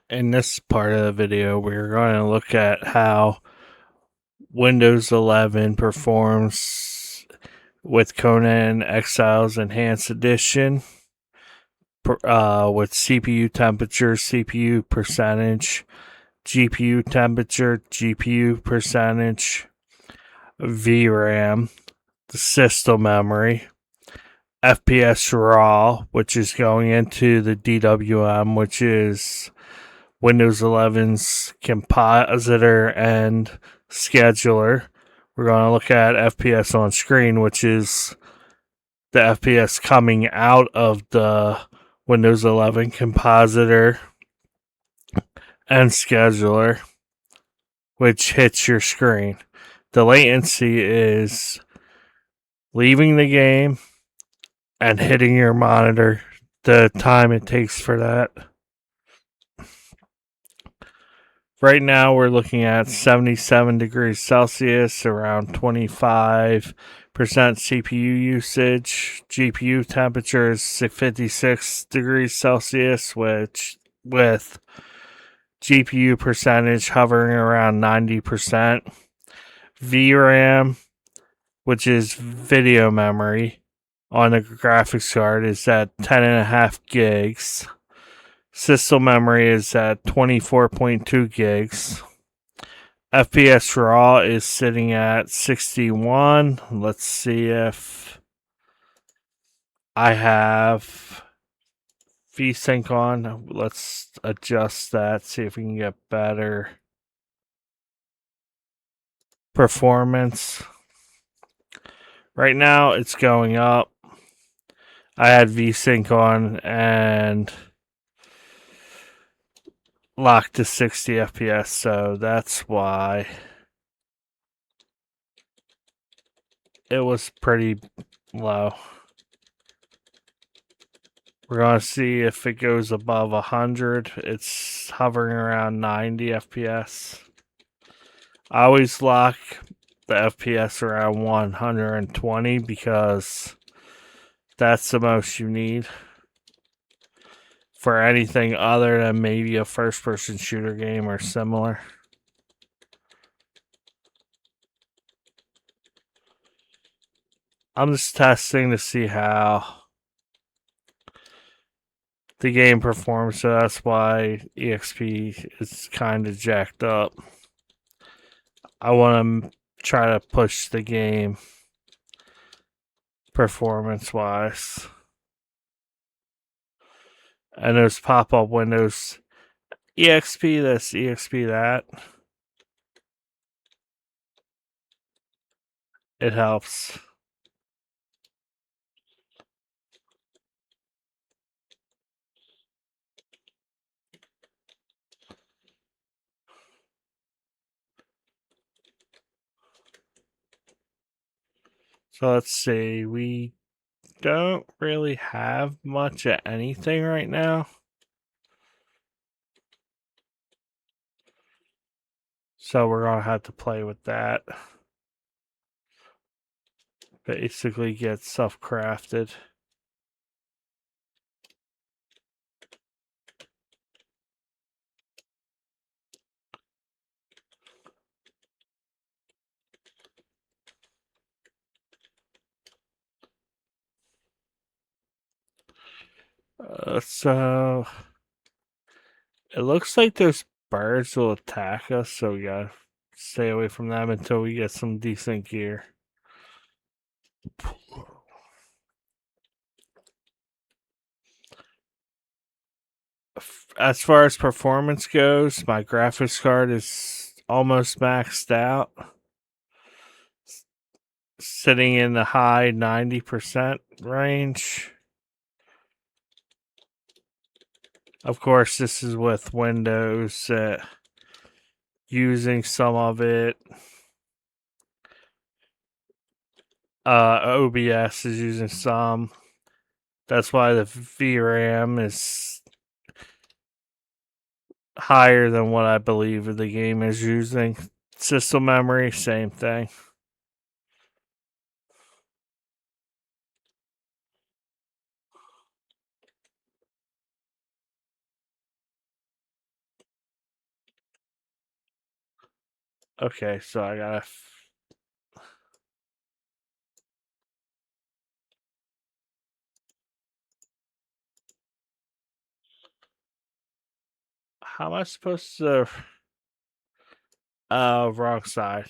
In this part of the video, we're going to look at how Windows 11 performs with Conan Exiles Enhanced Edition with CPU temperature, CPU percentage, GPU temperature, GPU percentage, VRAM, the system memory, FPS raw, which is going into the DWM, which is Windows 11's compositor and scheduler. We're going to look at FPS on screen, which is the FPS coming out of the Windows 11 compositor and scheduler, which hits your screen. The latency is leaving the game and hitting your monitor, the time it takes for that. Right now, we're looking at 77 degrees Celsius, around 25% CPU usage. GPU temperature is 56 degrees Celsius, which with GPU percentage hovering around 90%. VRAM, which is video memory on the graphics card, is at 10.5 gigs. System memory is at 24.2 gigs. FPS raw is sitting at 61. Let's see if I have VSync on. Let's adjust that, see if we can get better performance. Right now, it's going up. I had VSync on and locked to 60 FPS, so that's why it was pretty low. We're going to see if it goes above 100. It's hovering around 90 FPS. I always lock the FPS around 120 because that's the most you need for anything other than maybe a first-person shooter game or similar. I'm just testing to see how the game performs, so that's why EXP is kind of jacked up. I want to try to push the game performance-wise. And those pop-up windows, EXP this, EXP that. It helps. So let's see, we don't really have much of anything right now. So we're going to have to play with that. Basically get stuff crafted. So it looks like those birds will attack us, so we gotta stay away from them until we get some decent gear. As far as performance goes, my graphics card is almost maxed out, sitting in the high 90% range. Of course, this is with Windows using some of it. OBS is using some. That's why the VRAM is higher than what I believe the game is using. System memory, same thing. Okay, so I gotta. How am I supposed to? Wrong side.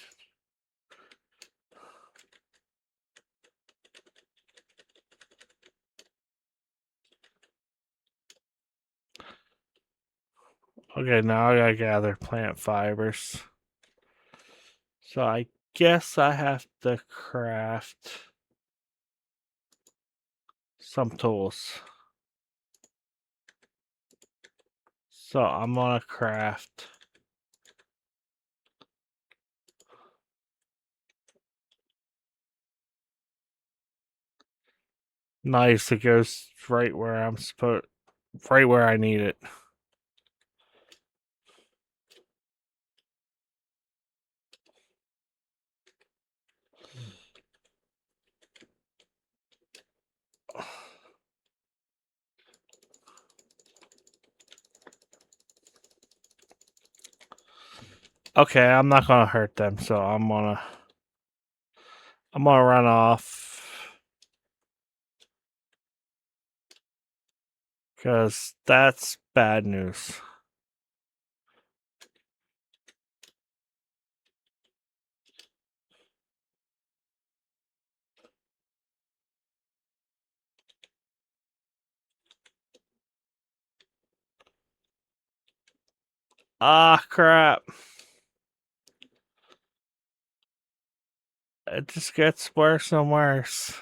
Okay, now I gotta gather plant fibers. So I guess I have to craft some tools. So I'm gonna craft nice. It goes right where I'm supposed, right where I need it. Okay, I'm not gonna hurt them, so I'm gonna run off because that's bad news. Ah, crap. It just gets worse and worse.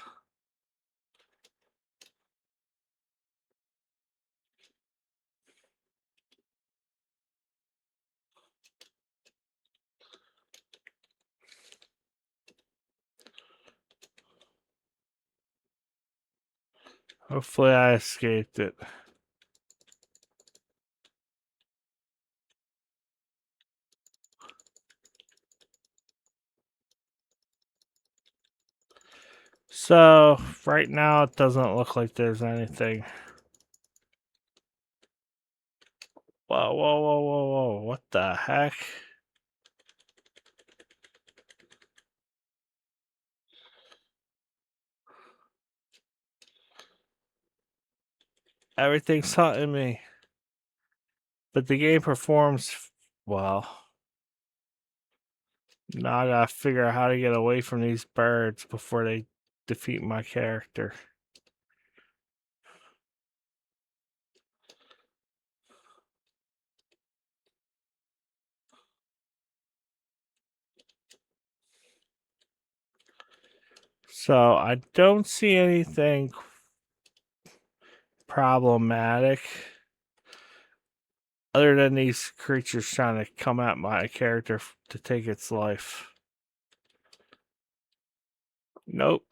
Hopefully I escaped it. So, right now it doesn't look like there's anything. Whoa, whoa, whoa, whoa, whoa. What the heck? Everything's hunting me. But the game performs well. Now I gotta figure out how to get away from these birds before they defeat my character. So I don't see anything problematic other than these creatures trying to come at my character to take its life. Nope.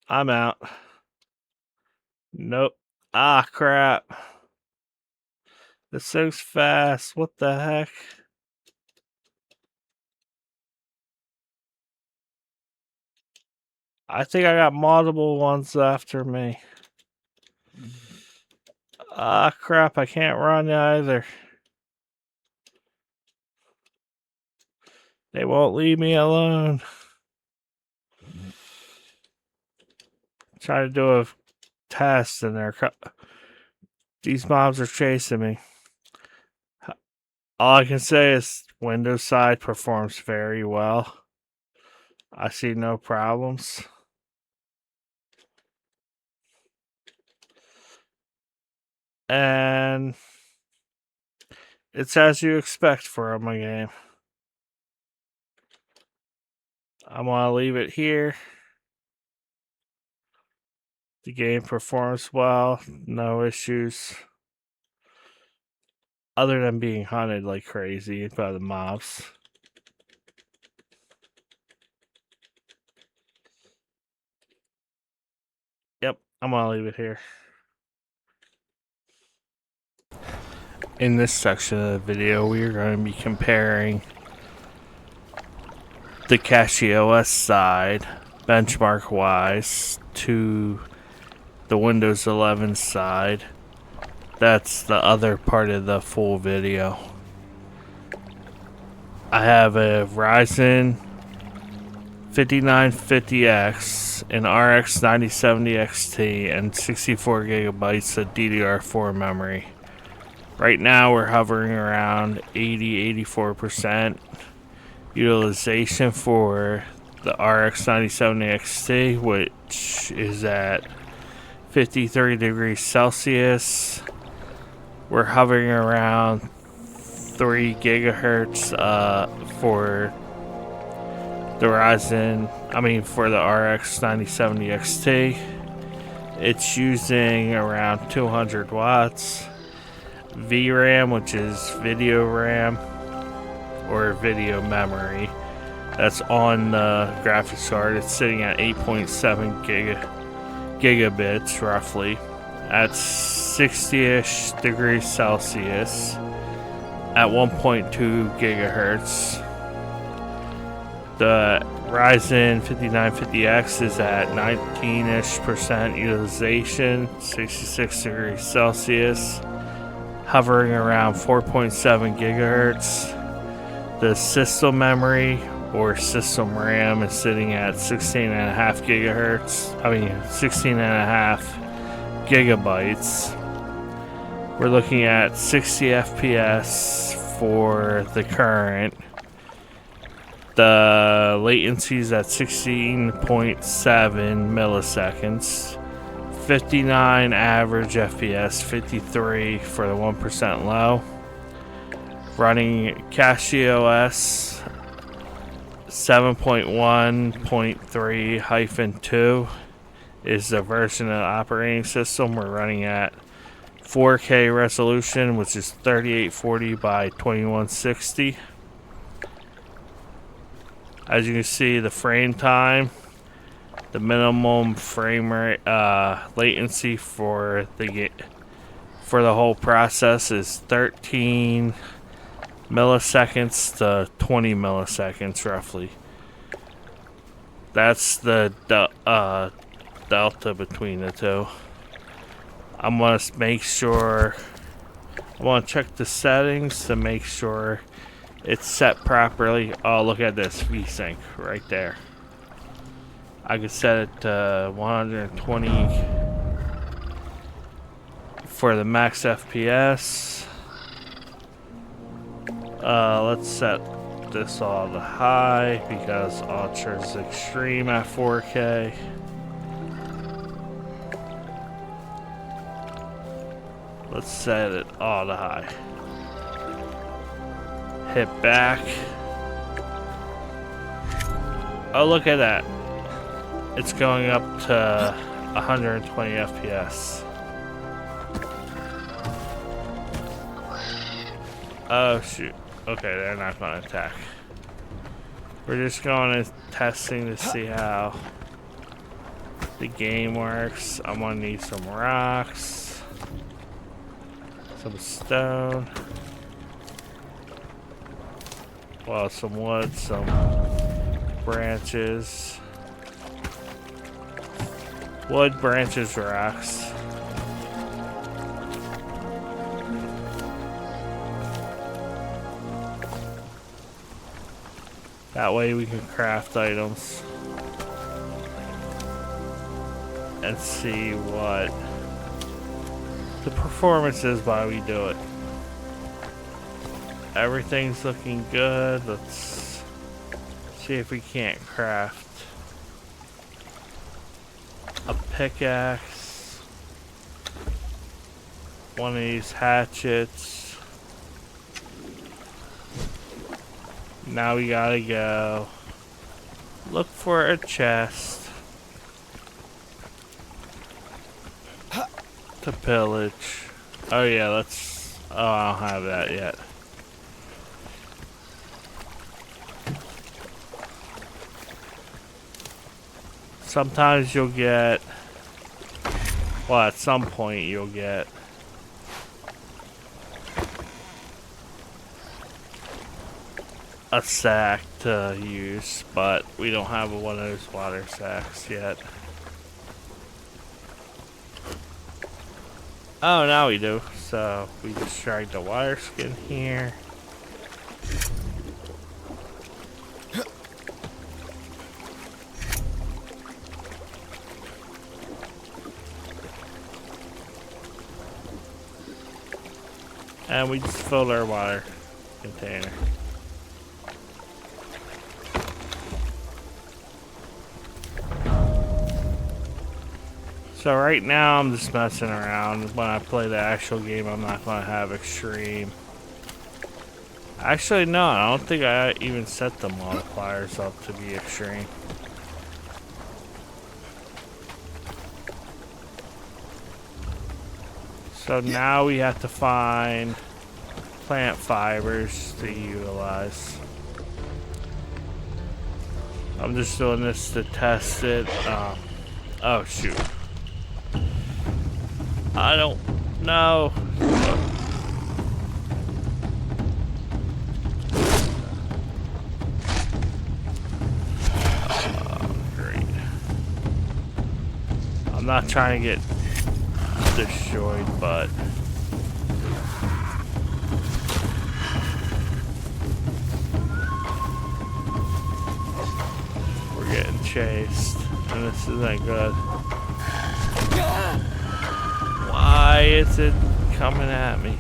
I'm out. Nope. Ah, crap. This thing's fast. What the heck? I think I got multiple ones after me. Ah, crap. I can't run either. They won't leave me alone. Trying to do a test and these mobs are chasing me. All I can say is Windows side performs very well. I see no problems. And it's as you expect for my game. I'm gonna leave it here. The game performs well, no issues. Other than being hunted like crazy by the mobs. Yep, I'm gonna leave it here. In this section of the video, we are going to be comparing the CachyOS side, benchmark wise, to the Windows 11 side. That's the other part of the full video. I have a Ryzen 5950X, an RX 9070 XT, and 64 gigabytes of DDR4 memory. Right now we're hovering around 80-84% utilization for the RX 9070 XT, which is at 53 degrees Celsius. We're hovering around 3 gigahertz for the for the RX 9070 XT. It's using around 200 watts. VRAM, which is video RAM or video memory, that's on the graphics card. It's sitting at 8.7 gigabits roughly at 60-ish degrees Celsius at 1.2 gigahertz. The Ryzen 5950X is at 19-ish% utilization, 66 degrees Celsius, hovering around 4.7 gigahertz. The system memory or system RAM is sitting at 16.5 gigabytes. We're looking at 60 FPS for the current. The latency is at 16.7 milliseconds. 59 average FPS, 53 for the 1% low. Running CachyOS 7.1.3-2 is the version of the operating system. We're running at 4K resolution, which is 3840 by 2160. As you can see, the frame time, the minimum frame rate latency for the whole process is 13 milliseconds to 20 milliseconds roughly. That's the delta between the two. I'm gonna make sure. I want to check the settings to make sure it's set properly. Oh, look at this VSync right there. I could set it to 120 for the max FPS. Let's set this all to high because Ultra is extreme at 4K. Let's set it all to high. Hit back. Oh, look at that. It's going up to 120 FPS. Oh, shoot. Okay, they're not going to attack. We're just going to testing to see how the game works. I'm going to need some rocks, some stone, well, some wood, some branches. Wood, branches, rocks. That way we can craft items and see what the performance is while we do it. Everything's looking good. Let's see if we can't craft a pickaxe, one of these hatchets. Now we gotta go look for a chest to pillage. Oh yeah, let's... Oh, I don't have that yet. Sometimes you'll get... Well, at some point you'll get... a sack to use, but we don't have one of those water sacks yet. Oh, now we do. So we just dragged the wire skin here. And we just filled our water container. So right now I'm just messing around. When I play the actual game, I'm not going to have extreme. Actually, no, I don't think I even set the modifiers up to be extreme. So now we have to find plant fibers to utilize. I'm just doing this to test it. Oh shoot. I don't know. Great. I'm not trying to get destroyed, but we're getting chased, and this isn't good. Why is it coming at me?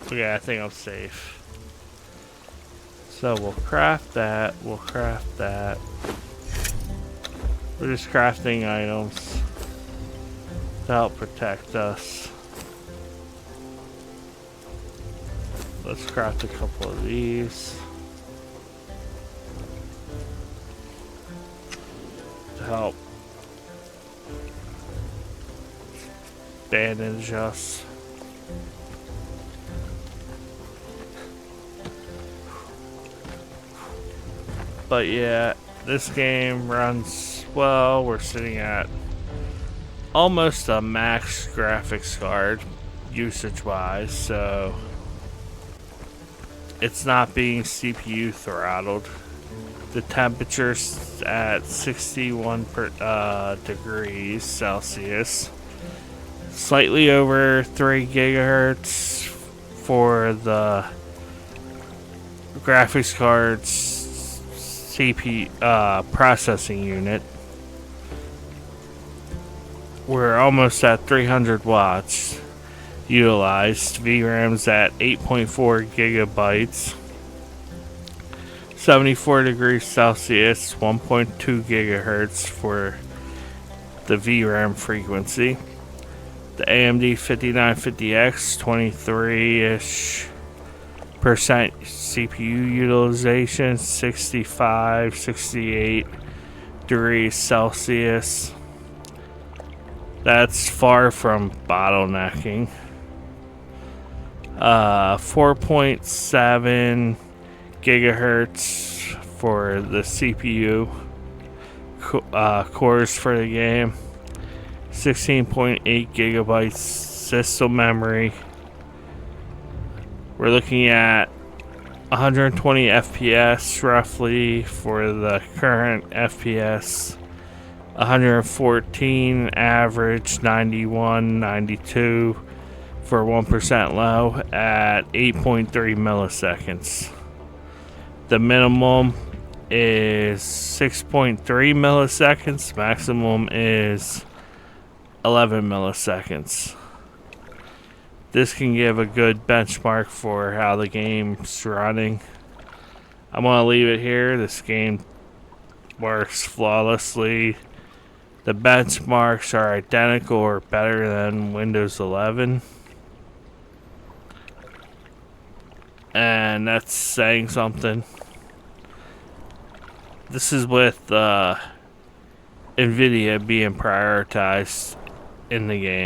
Okay, I think I'm safe. So we'll craft that, we'll craft that. We're just crafting items to help protect us. Let's craft a couple of these to help bandage us. But yeah, this game runs well. We're sitting at almost a max graphics card usage wise, so it's not being CPU throttled. The temperature's at 61 degrees Celsius, slightly over 3 gigahertz for the graphics card's CPU processing unit. We're almost at 300 watts utilized. VRAM's at 8.4 gigabytes. 74 degrees Celsius, 1.2 gigahertz for the VRAM frequency. The AMD 5950X, 23-ish percent CPU utilization, 65, 68 degrees Celsius. That's far from bottlenecking. 4.7 gigahertz for the CPU cores for the game. 16.8 gigabytes system memory. We're looking at 120 FPS roughly for the current FPS. 114 average, 91, 92 for 1% low at 8.3 milliseconds. The minimum is 6.3 milliseconds, maximum is 11 milliseconds. This can give a good benchmark for how the game's running. I'm going to leave it here. This game works flawlessly. The benchmarks are identical or better than Windows 11. And that's saying something. This is with NVIDIA being prioritized in the game.